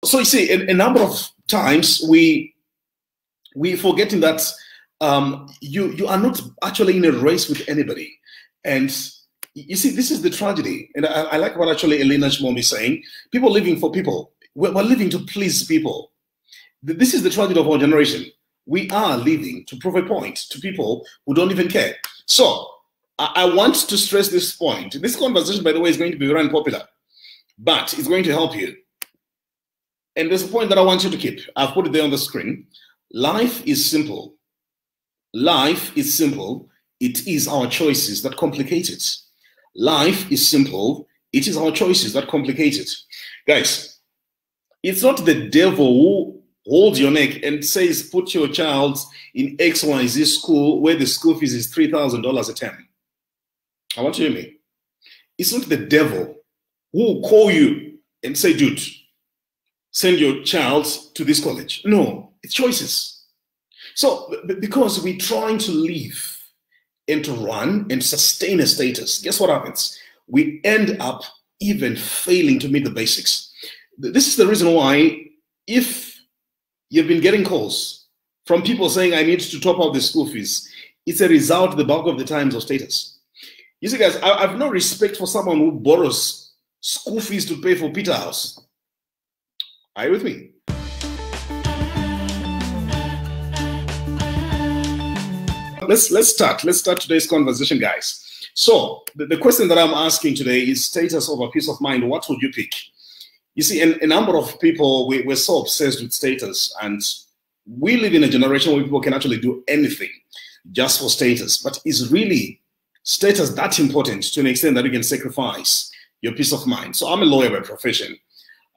So you see, a number of times we forgetting that you are not actually in a race with anybody. And you see, this is the tragedy. And I like what actually Elena Shmom is saying. People living for people. We're living to please people. This is the tragedy of our generation. We are living to prove a point to people who don't even care. So I want to stress this point. This conversation, by the way, is going to be very unpopular, but it's going to help you. And there's a point that I want you to keep. I've put it there on the screen. Life is simple. Life is simple. It is our choices that complicate it. Life is simple. It is our choices that complicate it. Guys, it's not the devil who holds your neck and says, put your child in XYZ school where the school fees is $3,000 a term. I want you to hear me. It's not the devil who will call you and say, dude, send your child to this college. No, it's choices. So because we're trying to live and to run and sustain a status, guess what happens? We end up even failing to meet the basics. This is the reason why, if you've been getting calls from people saying, I need to top up the school fees, it's a result the bulk of the times of status. You see, guys, I have no respect for someone who borrows school fees to pay for Peter House. Are you with me? Let's start today's conversation, guys. So the question that I'm asking today is status over peace of mind. What would you pick? You see, a number of people, we're so obsessed with status, and we live in a generation where people can actually do anything just for status. But is really status that important to an extent that you can sacrifice your peace of mind? So I'm a lawyer by profession.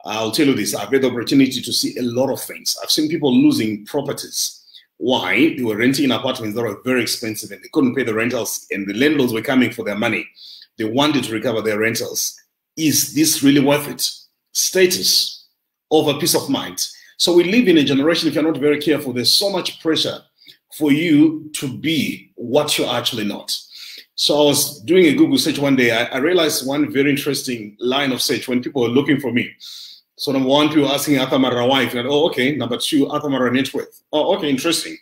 I'll tell you this, I've had the opportunity to see a lot of things. I've seen people losing properties. Why? They were renting apartments that were very expensive and they couldn't pay the rentals, and the landlords were coming for their money. They wanted to recover their rentals. Is this really worth it? Status over peace of mind. So we live in a generation, if you're not very careful, there's so much pressure for you to be what you're actually not. So I was doing a Google search one day. I realized one very interesting line of search when people were looking for me. So number one, people asking Arthur Marara wife, and oh, okay. Number two, Arthur Marara net worth. Oh, okay, interesting.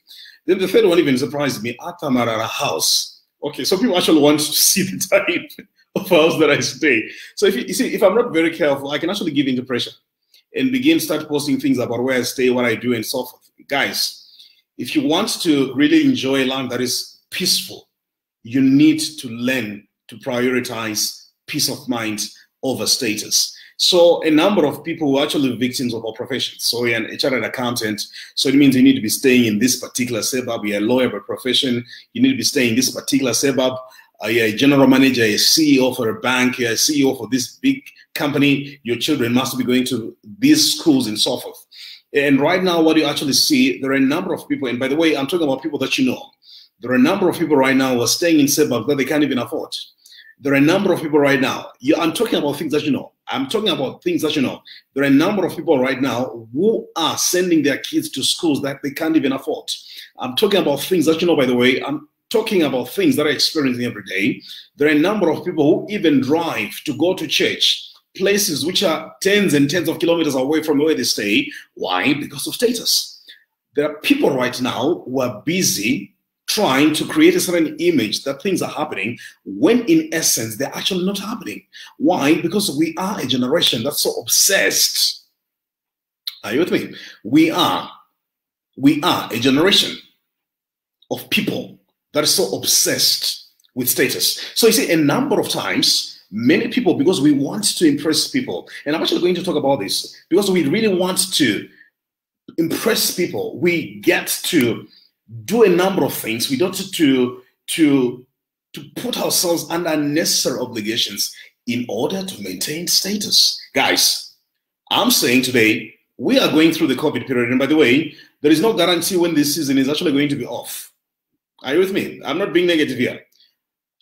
Then the third one even surprised me, Arthur Marara house. Okay, so people actually want to see the type of house that I stay. So if you see, if I'm not very careful, I can actually give into pressure and start posting things about where I stay, what I do, and so forth. Guys, if you want to really enjoy a life that is peaceful, you need to learn to prioritize peace of mind over status. So a number of people were actually victims of our profession. So you're an HR and accountant. So it means you need to be staying in this particular suburb. You're a lawyer by profession. You need to be staying in this particular suburb. You're a general manager, a CEO for a bank, you're a CEO for this big company. Your children must be going to these schools and so forth. And right now, what you actually see, there are a number of people, and by the way, I'm talking about people that you know. There are a number of people right now who are staying in suburbs that they can't even afford. There are a number of people right now. I'm talking about things that you know. I'm talking about things that you know. There are a number of people right now who are sending their kids to schools that they can't even afford. I'm talking about things that you know, by the way. I'm talking about things that I'm experiencing every day. There are a number of people who even drive to go to church, places which are tens and tens of kilometers away from where they stay. Why? Because of status. There are people right now who are busy trying to create a certain image that things are happening when in essence they're actually not happening. Why? Because we are a generation that's so obsessed. Are you with me? We are a generation of people that are so obsessed with status. So you see, a number of times, many people, because we want to impress people, and I'm actually going to talk about this, because we really want to impress people, we get to do a number of things. We don't to put ourselves under unnecessary obligations in order to maintain status. Guys, I'm saying today, we are going through the COVID period. And by the way, there is no guarantee when this season is actually going to be off. Are you with me? I'm not being negative here.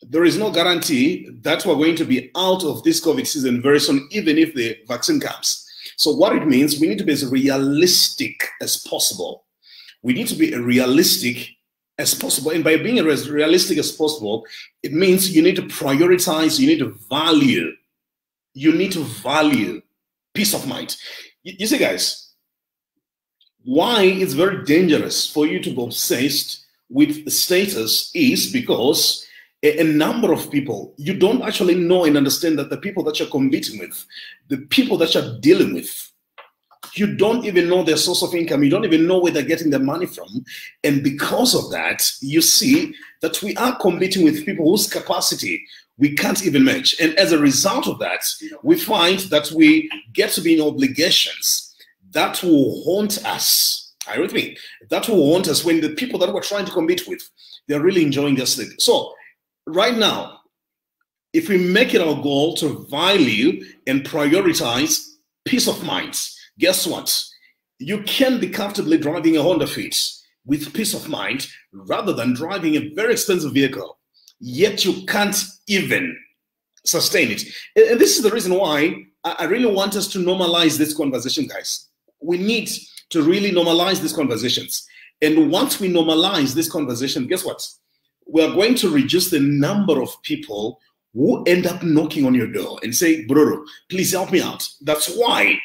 There is no guarantee that we're going to be out of this COVID season very soon, even if the vaccine comes. So what it means, we need to be as realistic as possible. We need to be as realistic as possible. And by being as realistic as possible, it means you need to prioritize, you need to value peace of mind. You see, guys, why it's very dangerous for you to be obsessed with status is because a number of people, you don't actually know and understand that the people that you're competing with, the people that you're dealing with, you don't even know their source of income. You don't even know where they're getting their money from. And because of that, you see that we are competing with people whose capacity we can't even match. And as a result of that, we find that we get to be in obligations that will haunt us. Are you with me? That will haunt us when the people that we're trying to compete with, they're really enjoying their sleep. So right now, if we make it our goal to value and prioritize peace of mind, guess what? You can be comfortably driving a Honda Fit with peace of mind rather than driving a very expensive vehicle, yet you can't even sustain it. And this is the reason why I really want us to normalize this conversation, guys. We need to really normalize these conversations. And once we normalize this conversation, guess what? We are going to reduce the number of people who end up knocking on your door and say, bro, please help me out. That's why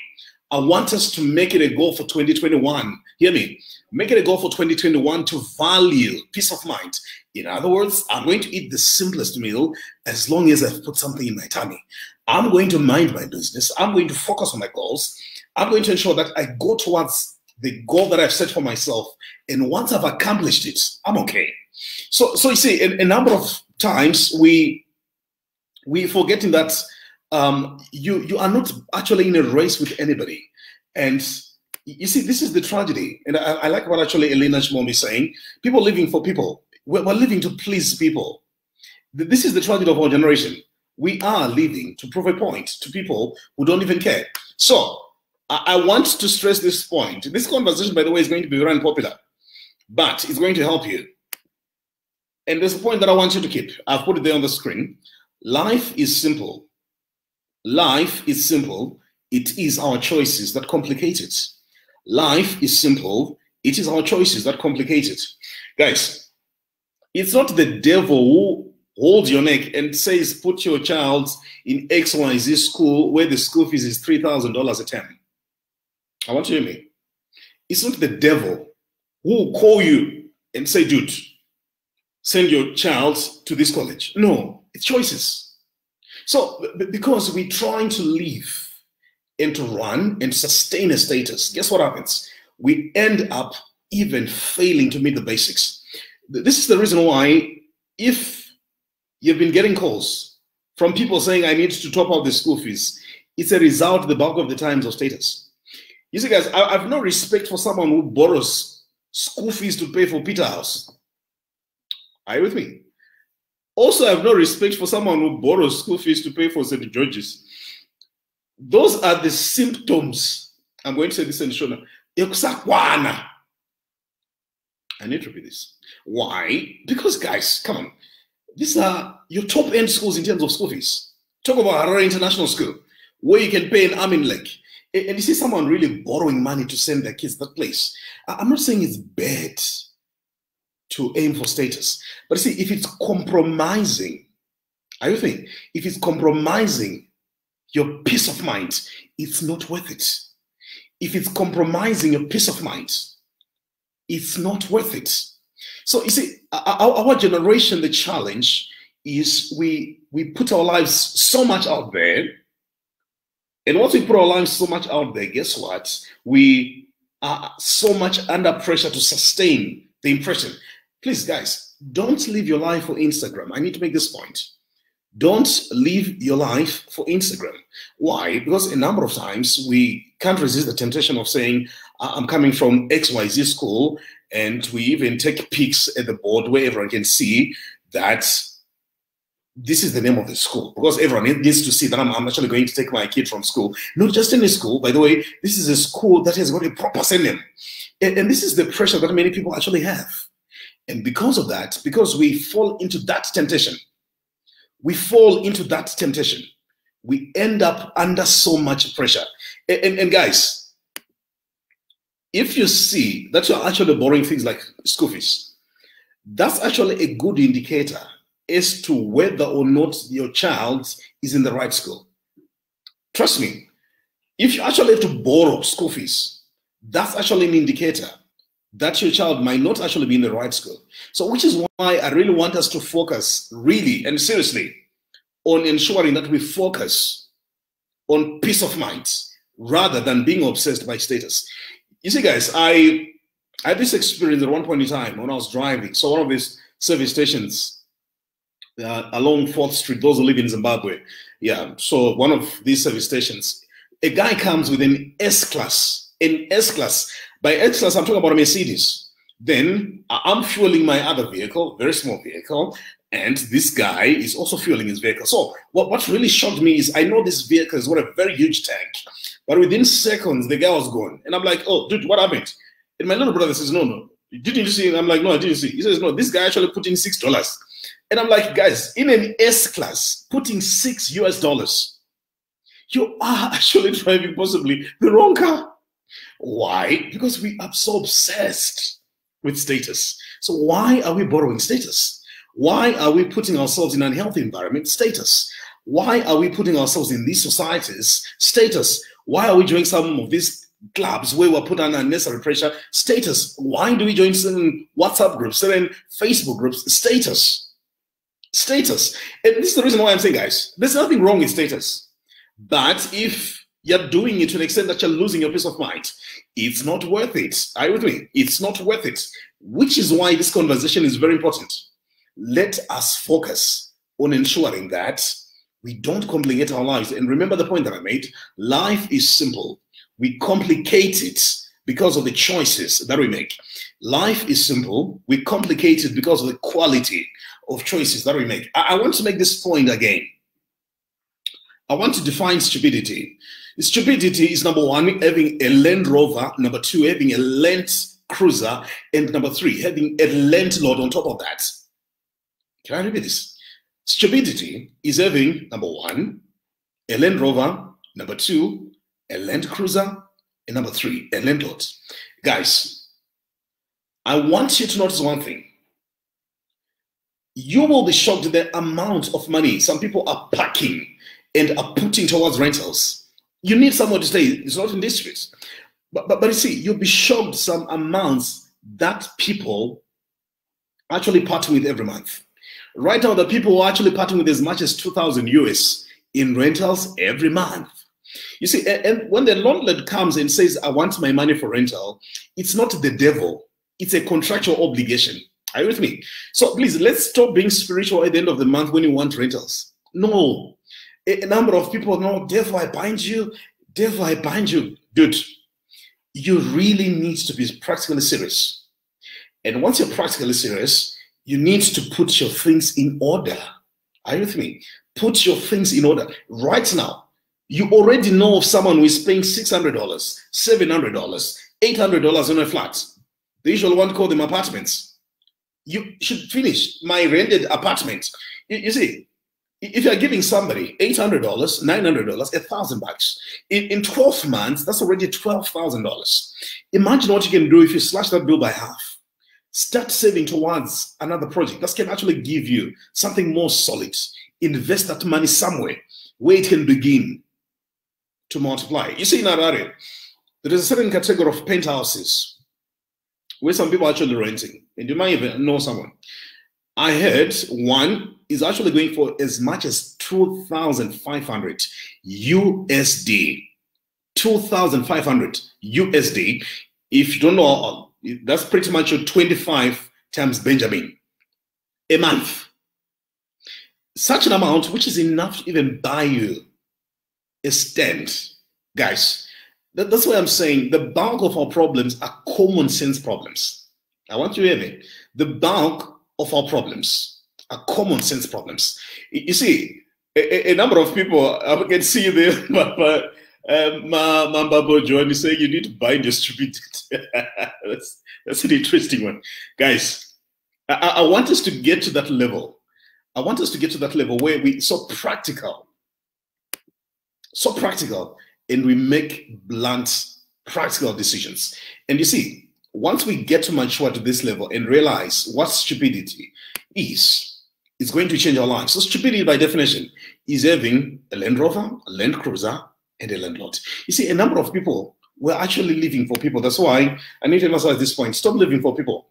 I want us to make it a goal for 2021. Hear me? Make it a goal for 2021 to value peace of mind. In other words, I'm going to eat the simplest meal as long as I've put something in my tummy. I'm going to mind my business. I'm going to focus on my goals. I'm going to ensure that I go towards the goal that I've set for myself. And once I've accomplished it, I'm okay. So you see, a number of times we forgetting that you are not actually in a race with anybody. And you see, this is the tragedy. And I like what actually Elena Shmom is saying. People living for people. We're living to please people. This is the tragedy of our generation. We are living to prove a point to people who don't even care. So I want to stress this point. This conversation, by the way, is going to be very unpopular, but it's going to help you. And there's a point that I want you to keep. I've put it there on the screen. Life is simple. Life is simple. It is our choices that complicate it. Life is simple. It is our choices that complicate it. Guys, it's not the devil who holds your neck and says, put your child in XYZ school where the school fees is $3,000 a term. I want you to hear me. It's not the devil who will call you and say, dude, send your child to this college. No, it's choices. So because we're trying to live and to run and sustain a status, guess what happens? We end up even failing to meet the basics. This is the reason why if you've been getting calls from people saying, I need to top up the school fees, it's a result the bulk of the times of status. You see, guys, I have no respect for someone who borrows school fees to pay for Peter House. Are you with me? Also, I have no respect for someone who borrows school fees to pay for St. George's. Those are the symptoms. I'm going to say this in Shona. I need to repeat this. Why? Because, guys, come on. These are your top-end schools in terms of school fees. Talk about Marara International School, where you can pay an arm and leg. And you see someone really borrowing money to send their kids to that place. I'm not saying it's bad to aim for status. But see, if it's compromising, are you think? If it's compromising your peace of mind, it's not worth it. If it's compromising your peace of mind, it's not worth it. So you see, our generation, the challenge is we put our lives so much out there. And once we put our lives so much out there, guess what? We are so much under pressure to sustain the impression. Please, guys, don't live your life for Instagram. I need to make this point. Don't live your life for Instagram. Why? Because a number of times we can't resist the temptation of saying, I'm coming from XYZ school, and we even take pics at the board where everyone can see that this is the name of the school, because everyone needs to see that I'm actually going to take my kid from school. Not just any school, by the way, this is a school that has got a proper surname. And this is the pressure that many people actually have. And because of that, because we fall into that temptation, we end up under so much pressure. And guys, if you see that you're actually borrowing things like school fees, that's actually a good indicator as to whether or not your child is in the right school. Trust me, If you actually have to borrow school fees, that's actually an indicator that your child might not actually be in the right school. So which is why I really want us to focus really and seriously on ensuring that we focus on peace of mind rather than being obsessed by status. You see, guys, I had this experience at one point in time when I was driving. So one of these service stations along 4th Street, those who live in Zimbabwe. Yeah, so one of these service stations, a guy comes with an S-Class. An S-Class. By S-Class, I'm talking about a Mercedes. Then I'm fueling my other vehicle, very small vehicle, and this guy is also fueling his vehicle. So what really shocked me is I know this vehicle has got a very huge tank, but within seconds, the guy was gone. And I'm like, oh, dude, what happened? And my little brother says, no, didn't you see it? I'm like, no, I didn't see it. He says, no, this guy actually put in $6. And I'm like, guys, in an S-Class, putting $6 US, you are actually driving possibly the wrong car. Why? Because we are so obsessed with status. So why are we borrowing status? Why are we putting ourselves in an unhealthy environment? Status. Why are we putting ourselves in these societies? Status. Why are we joining some of these clubs where we're put under unnecessary pressure? Status. Why do we join certain WhatsApp groups, certain Facebook groups? Status. Status. And this is the reason why I'm saying, guys, there's nothing wrong with status. But if you're doing it to an extent that you're losing your peace of mind, it's not worth it. Are you with me? It's not worth it. Which is why this conversation is very important. Let us focus on ensuring that we don't complicate our lives. And remember the point that I made. Life is simple. We complicate it because of the choices that we make. Life is simple. We complicate it because of the quality of choices that we make. I want to make this point again. I want to define stupidity. Stupidity is, number one, having a Land Rover, number two, having a Land Cruiser, and number three, having a landlord on top of that. Can I repeat this? Stupidity is having, number one, a Land Rover, number two, a Land Cruiser, and number three, a landlord. Guys, I want you to notice one thing. You will be shocked at the amount of money some people are packing and are putting towards rentals. You need somewhere to stay. It's not in districts. But you see, you'll be shocked some amounts that people actually part with every month. Right now, the people are actually parting with as much as 2,000 US in rentals every month. You see, and when the landlord comes and says, I want my money for rental, it's not the devil. It's a contractual obligation. Are you with me? So please, let's stop being spiritual at the end of the month when you want rentals. No. A number of people, no, devil, I bind you. Devil, I bind you. Dude, you really need to be practically serious. And once you're practically serious, you need to put your things in order. Are you with me? Put your things in order. Right now, you already know of someone who is paying $600, $700, $800 on a flat. The usual one call them apartments. You should finish my rented apartment. You see, if you're giving somebody $800, $900, $1,000 in 12 months, that's already $12,000. Imagine what you can do if you slash that bill by half. Start saving towards another project that can actually give you something more solid. Invest that money somewhere where it can begin to multiply. You see, in Marara, there is a certain category of penthouses where some people are actually renting, and you might even know someone. I heard one is actually going for as much as 2,500 USD. 2,500 USD. If you don't know, that's pretty much your 25 times Benjamin a month. Such an amount, which is enough to even buy you a stand. Guys, that's why I'm saying the bulk of our problems are common sense problems. I want you to hear me. The bulk of our problems are common sense problems. You see, a number of people, I can see there, Mambabo John is saying you need to buy and distribute it. That's an interesting one. Guys, I want us to get to that level. I want us to get to that level where we're so practical, and we make blunt, practical decisions. And you see, once we get to mature to this level and realize what stupidity is, it's going to change our lives. So stupidity, by definition, is having a Land Rover, a Land Cruiser, and a landlord. You see, a number of people were actually living for people. That's why I need to emphasize this point. Stop living for people.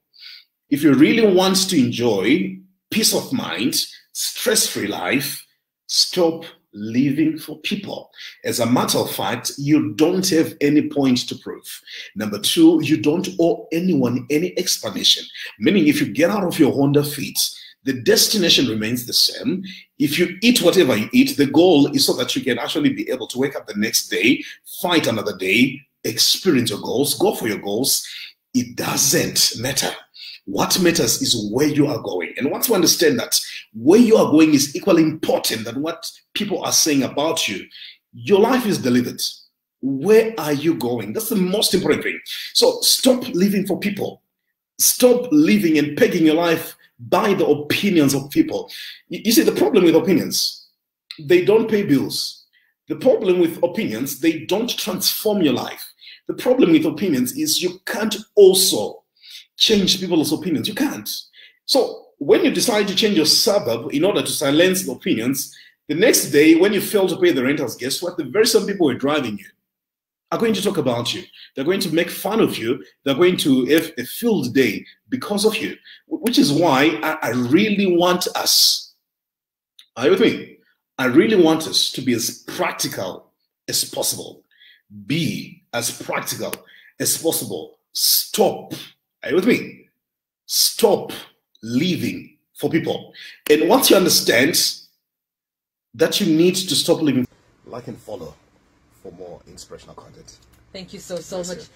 If you really want to enjoy peace of mind, stress-free life, stop living for people. As a matter of fact, you don't have any point to prove. Number two, you don't owe anyone any explanation. Meaning, if you get out of your Honda Fit, the destination remains the same. If you eat whatever you eat, the goal is so that you can actually be able to wake up the next day, fight another day, experience your goals, go for your goals. It doesn't matter. What matters is where you are going. And once you understand that where you are going is equally important than what people are saying about you, your life is delivered. Where are you going? That's the most important thing. So stop living for people. Stop living and pegging your life by the opinions of people. You see, the problem with opinions, they don't pay bills. The problem with opinions, they don't transform your life. The problem with opinions is you can't also change people's opinions. You can't. So when you decide to change your suburb in order to silence the opinions, the next day when you fail to pay the rentals, guess what? The very same people who are driving you are going to talk about you. They're going to make fun of you. They're going to have a field day because of you, which is why I really want us, are you with me? I really want us to be as practical as possible. Be as practical as possible. Stop. Are you with me? Stop living for people. And once you understand that you need to stop living, like and follow for more inspirational content. Thank you so much.